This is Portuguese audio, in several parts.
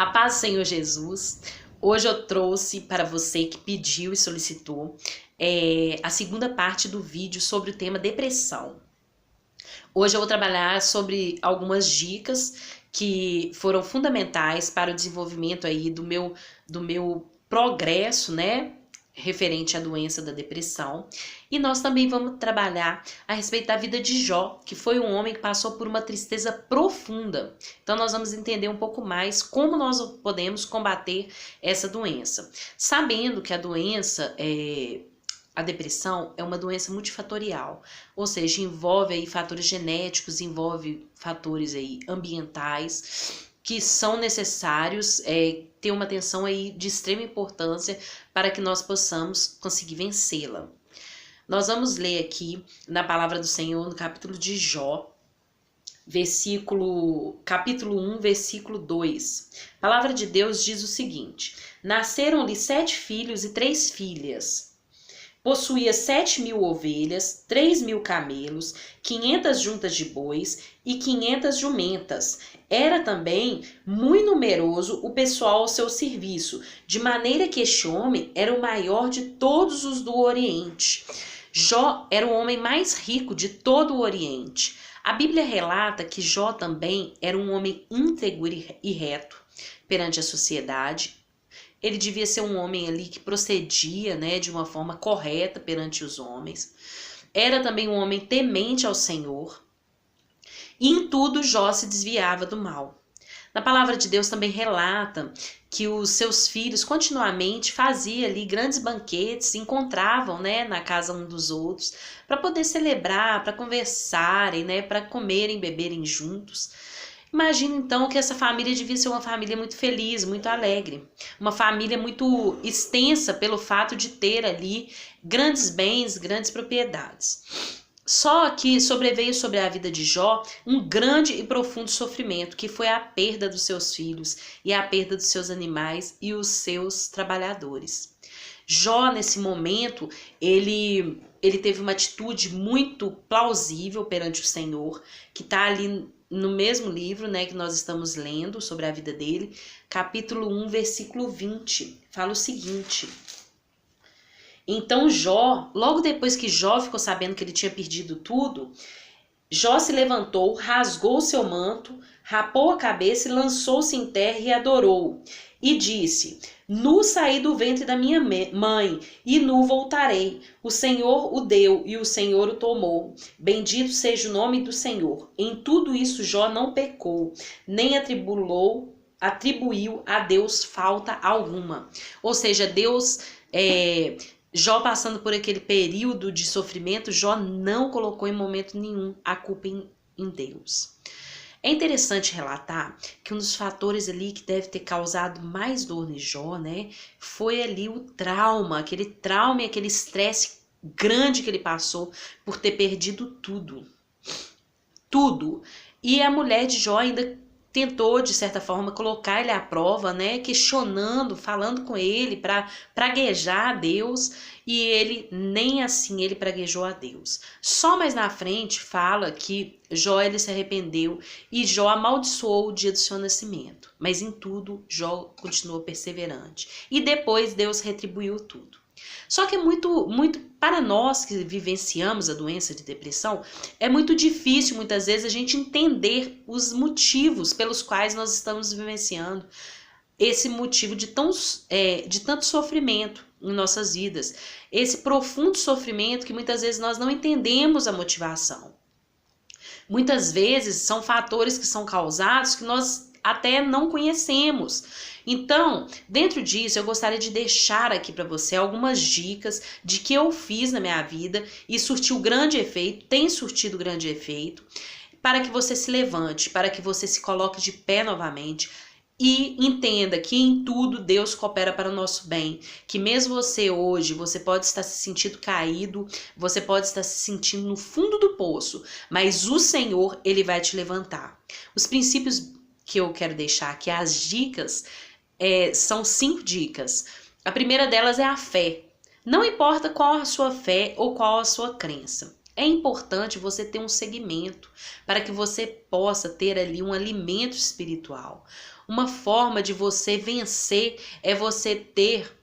A paz do Senhor Jesus. Hoje eu trouxe para você que pediu e solicitou a segunda parte do vídeo sobre o tema depressão. Hoje eu vou trabalhar sobre algumas dicas que foram fundamentais para o desenvolvimento aí do meu progresso, né? Referente à doença da depressão. E nós também vamos trabalhar a respeito da vida de Jó, que foi um homem que passou por uma tristeza profunda. Então nós vamos entender um pouco mais como nós podemos combater essa doença. Sabendo que a depressão é uma doença multifatorial, ou seja, envolve aí fatores genéticos, envolve fatores aí ambientais, que são necessários ter uma atenção aí de extrema importância para que nós possamos conseguir vencê-la. Nós vamos ler aqui na palavra do Senhor, no capítulo de Jó, capítulo 1, versículo 2. A palavra de Deus diz o seguinte: Nasceram-lhe 7 filhos e 3 filhas. Possuía 7.000 ovelhas, 3.000 camelos, 500 juntas de bois e 500 jumentas. Era também muito numeroso o pessoal ao seu serviço, de maneira que este homem era o maior de todos os do Oriente. Jó era o homem mais rico de todo o Oriente. A Bíblia relata que Jó também era um homem íntegro e reto perante a sociedade. Ele devia ser um homem ali que procedia, né, de uma forma correta perante os homens. Era também um homem temente ao Senhor. E em tudo Jó se desviava do mal. Na palavra de Deus também relata que os seus filhos continuamente faziam ali grandes banquetes, se encontravam, né, na casa um dos outros, para poder celebrar, para conversarem, né, para comerem, beberem juntos. Imagina então que essa família devia ser uma família muito feliz, muito alegre. Uma família muito extensa pelo fato de ter ali grandes bens, grandes propriedades. Só que sobreveio sobre a vida de Jó um grande e profundo sofrimento, que foi a perda dos seus filhos e a perda dos seus animais e os seus trabalhadores. Jó, nesse momento, ele teve uma atitude muito plausível perante o Senhor, que está ali no mesmo livro, né, que nós estamos lendo sobre a vida dele, capítulo 1, versículo 20, fala o seguinte: Então Jó, logo depois que Jó ficou sabendo que ele tinha perdido tudo, Jó se levantou, rasgou o seu manto, rapou a cabeça e lançou-se em terra e adorou. E disse: Nu saí do ventre da minha mãe, e nu voltarei. O Senhor o deu, e o Senhor o tomou. Bendito seja o nome do Senhor. Em tudo isso Jó não pecou, nem atribuiu a Deus falta alguma. Ou seja, Jó passando por aquele período de sofrimento, Jó não colocou em momento nenhum a culpa em Deus. É interessante relatar que um dos fatores ali que deve ter causado mais dor em Jó, né, foi ali o trauma, aquele trauma e aquele estresse grande que ele passou por ter perdido tudo. Tudo. E a mulher de Jó ainda tentou, de certa forma, colocar ele à prova, né, questionando, falando com ele para praguejar a Deus, e ele nem assim ele praguejou a Deus. Só mais na frente fala que Jó ele se arrependeu e Jó amaldiçoou o dia do seu nascimento, mas em tudo Jó continuou perseverante. E depois Deus retribuiu tudo. Só que é muito para nós que vivenciamos a doença de depressão, é muito difícil muitas vezes a gente entender os motivos pelos quais nós estamos vivenciando esse motivo de tanto sofrimento em nossas vidas. Esse profundo sofrimento que muitas vezes nós não entendemos a motivação. Muitas vezes são fatores que são causados que nós até não conhecemos. Então, dentro disso, eu gostaria de deixar aqui para você algumas dicas de que eu fiz na minha vida e surtiu grande efeito, tem surtido grande efeito, para que você se levante, para que você se coloque de pé novamente e entenda que em tudo Deus coopera para o nosso bem, que mesmo você hoje, você pode estar se sentindo caído, você pode estar se sentindo no fundo do poço, mas o Senhor, Ele vai te levantar. Os princípios que eu quero deixar aqui, as dicas, são 5 dicas. A primeira delas é a fé. Não importa qual a sua fé ou qual a sua crença. É importante você ter um segmento para que você possa ter ali um alimento espiritual. Uma forma de você vencer é você ter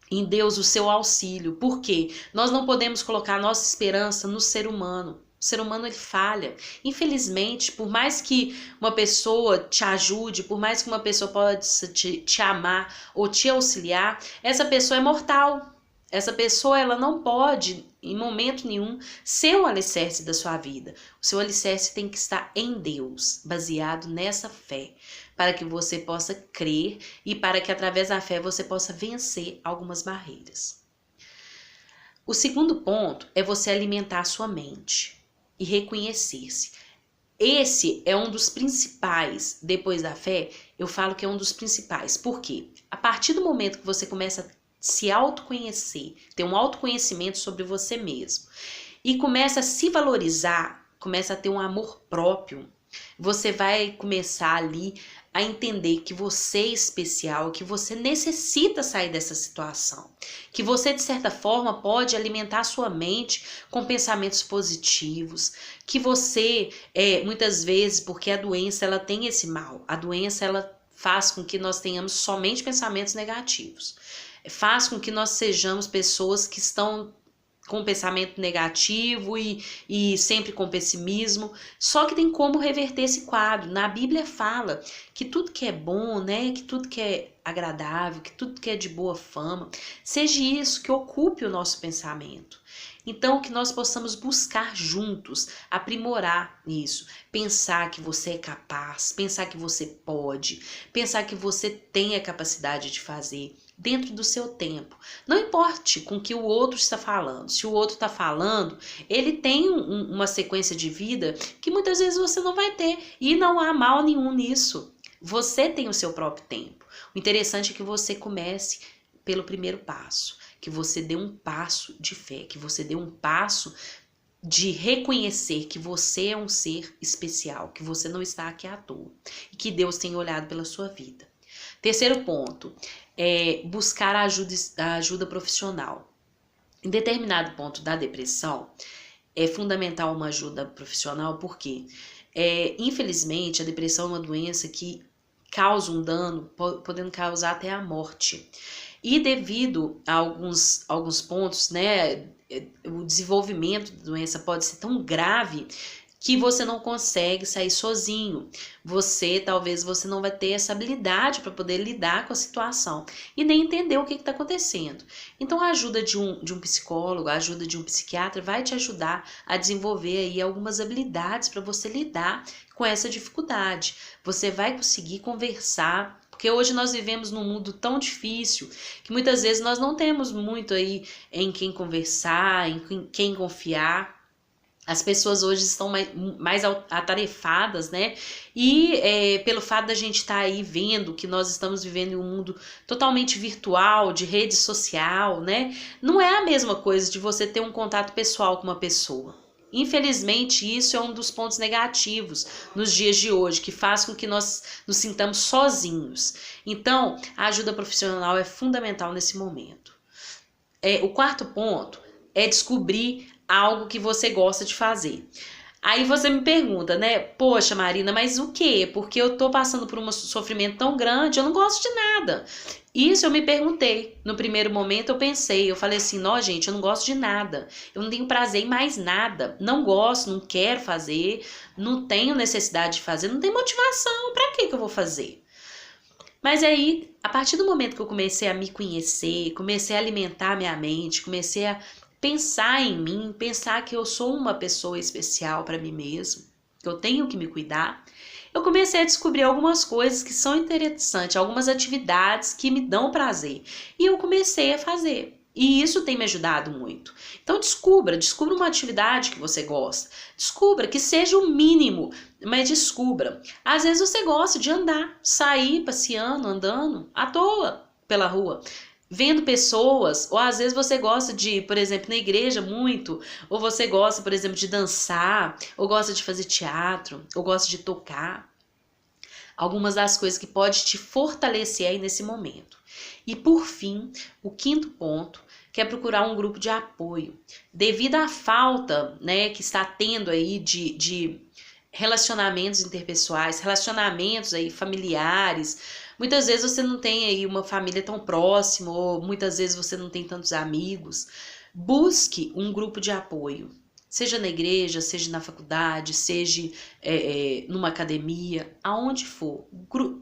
em Deus o seu auxílio. Por quê? Nós não podemos colocar nossa esperança no ser humano. O ser humano ele falha. Infelizmente, por mais que uma pessoa te ajude, por mais que uma pessoa possa te amar ou te auxiliar, essa pessoa é mortal. Essa pessoa ela não pode, em momento nenhum, ser o alicerce da sua vida. O seu alicerce tem que estar em Deus, baseado nessa fé, para que você possa crer e para que através da fé você possa vencer algumas barreiras. O segundo ponto é você alimentar a sua mente e reconhecer-se. Esse é um dos principais, depois da fé, eu falo que é um dos principais. Por quê? A partir do momento que você começa a se autoconhecer, ter um autoconhecimento sobre você mesmo e começa a se valorizar, começa a ter um amor próprio, você vai começar ali a entender que você é especial, que você necessita sair dessa situação, que você de certa forma pode alimentar sua mente com pensamentos positivos, que você muitas vezes, porque a doença ela tem esse mal, a doença ela faz com que nós tenhamos somente pensamentos negativos, faz com que nós sejamos pessoas que estão com pensamento negativo e sempre com pessimismo. Só que tem como reverter esse quadro. Na Bíblia fala que tudo que é bom, né, que tudo que é agradável, que tudo que é de boa fama, seja isso que ocupe o nosso pensamento. Então, que nós possamos buscar juntos, aprimorar isso, pensar que você é capaz, pensar que você pode, pensar que você tem a capacidade de fazer dentro do seu tempo. Não importe com que o outro está falando. Se o outro está falando, ele tem uma sequência de vida que muitas vezes você não vai ter e não há mal nenhum nisso. Você tem o seu próprio tempo. O interessante é que você comece pelo primeiro passo, que você dê um passo de fé, que você dê um passo de reconhecer que você é um ser especial, que você não está aqui à toa e que Deus tem olhado pela sua vida. Terceiro ponto é buscar a ajuda profissional. Em determinado ponto da depressão, é fundamental uma ajuda profissional porque, infelizmente, a depressão é uma doença que causa um dano, podendo causar até a morte. E devido a alguns pontos, né, o desenvolvimento da doença pode ser tão grave que você não consegue sair sozinho. Talvez você não vai ter essa habilidade para poder lidar com a situação e nem entender o que está acontecendo. Então a ajuda de um psicólogo, a ajuda de um psiquiatra vai te ajudar a desenvolver aí algumas habilidades para você lidar com essa dificuldade. Você vai conseguir conversar, porque hoje nós vivemos num mundo tão difícil que muitas vezes nós não temos muito aí em quem conversar, em quem confiar. As pessoas hoje estão mais atarefadas, né? E pelo fato da gente estar aí vendo que nós estamos vivendo em um mundo totalmente virtual, de rede social, né? Não é a mesma coisa de você ter um contato pessoal com uma pessoa. Infelizmente, isso é um dos pontos negativos nos dias de hoje, que faz com que nós nos sintamos sozinhos. Então, a ajuda profissional é fundamental nesse momento. O quarto ponto é descobrir algo que você gosta de fazer. Aí você me pergunta, né? Poxa, Marina, mas o quê? Porque eu tô passando por um sofrimento tão grande, eu não gosto de nada. Isso eu me perguntei. No primeiro momento eu falei assim, não, gente, eu não gosto de nada. Eu não tenho prazer em mais nada. Não gosto, não quero fazer, não tenho necessidade de fazer, não tenho motivação. Pra que eu vou fazer? Mas aí, a partir do momento que eu comecei a me conhecer, comecei a alimentar minha mente, comecei a pensar em mim, pensar que eu sou uma pessoa especial para mim mesmo, que eu tenho que me cuidar, eu comecei a descobrir algumas coisas que são interessantes, algumas atividades que me dão prazer. E eu comecei a fazer. E isso tem me ajudado muito. Então descubra uma atividade que você gosta. Descubra, que seja o mínimo, mas descubra. Às vezes você gosta de andar, sair passeando, andando, à toa pela rua, vendo pessoas, ou às vezes você gosta de, por exemplo, na igreja muito, ou você gosta, por exemplo, de dançar, ou gosta de fazer teatro, ou gosta de tocar. algumas das coisas que pode te fortalecer aí nesse momento. E por fim, o quinto ponto, que é procurar um grupo de apoio. Devido à falta, né, que está tendo aí de relacionamentos interpessoais, relacionamentos aí familiares, muitas vezes você não tem aí uma família tão próxima, ou muitas vezes você não tem tantos amigos. Busque um grupo de apoio. Seja na igreja, seja na faculdade, seja numa academia, aonde for.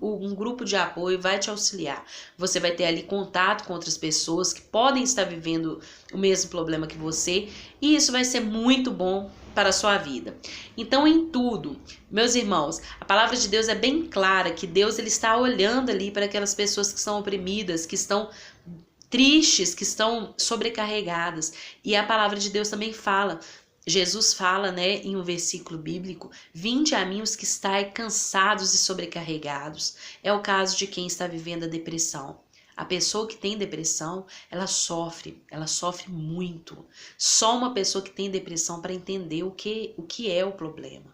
Um grupo de apoio vai te auxiliar. Você vai ter ali contato com outras pessoas que podem estar vivendo o mesmo problema que você, e isso vai ser muito bom para a sua vida. Então, em tudo, meus irmãos, a palavra de Deus é bem clara, que Deus ele está olhando ali para aquelas pessoas que estão oprimidas, que estão tristes, que estão sobrecarregadas. E a palavra de Deus também fala, Jesus fala, né, em um versículo bíblico: vinde a mim os que estáis cansados e sobrecarregados. É o caso de quem está vivendo a depressão. A pessoa que tem depressão, ela sofre muito. Só uma pessoa que tem depressão para entender o que é o problema.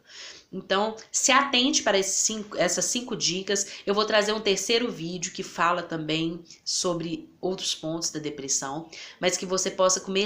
Então, se atente para essas 5 dicas. Eu vou trazer um terceiro vídeo que fala também sobre outros pontos da depressão, mas que você possa começar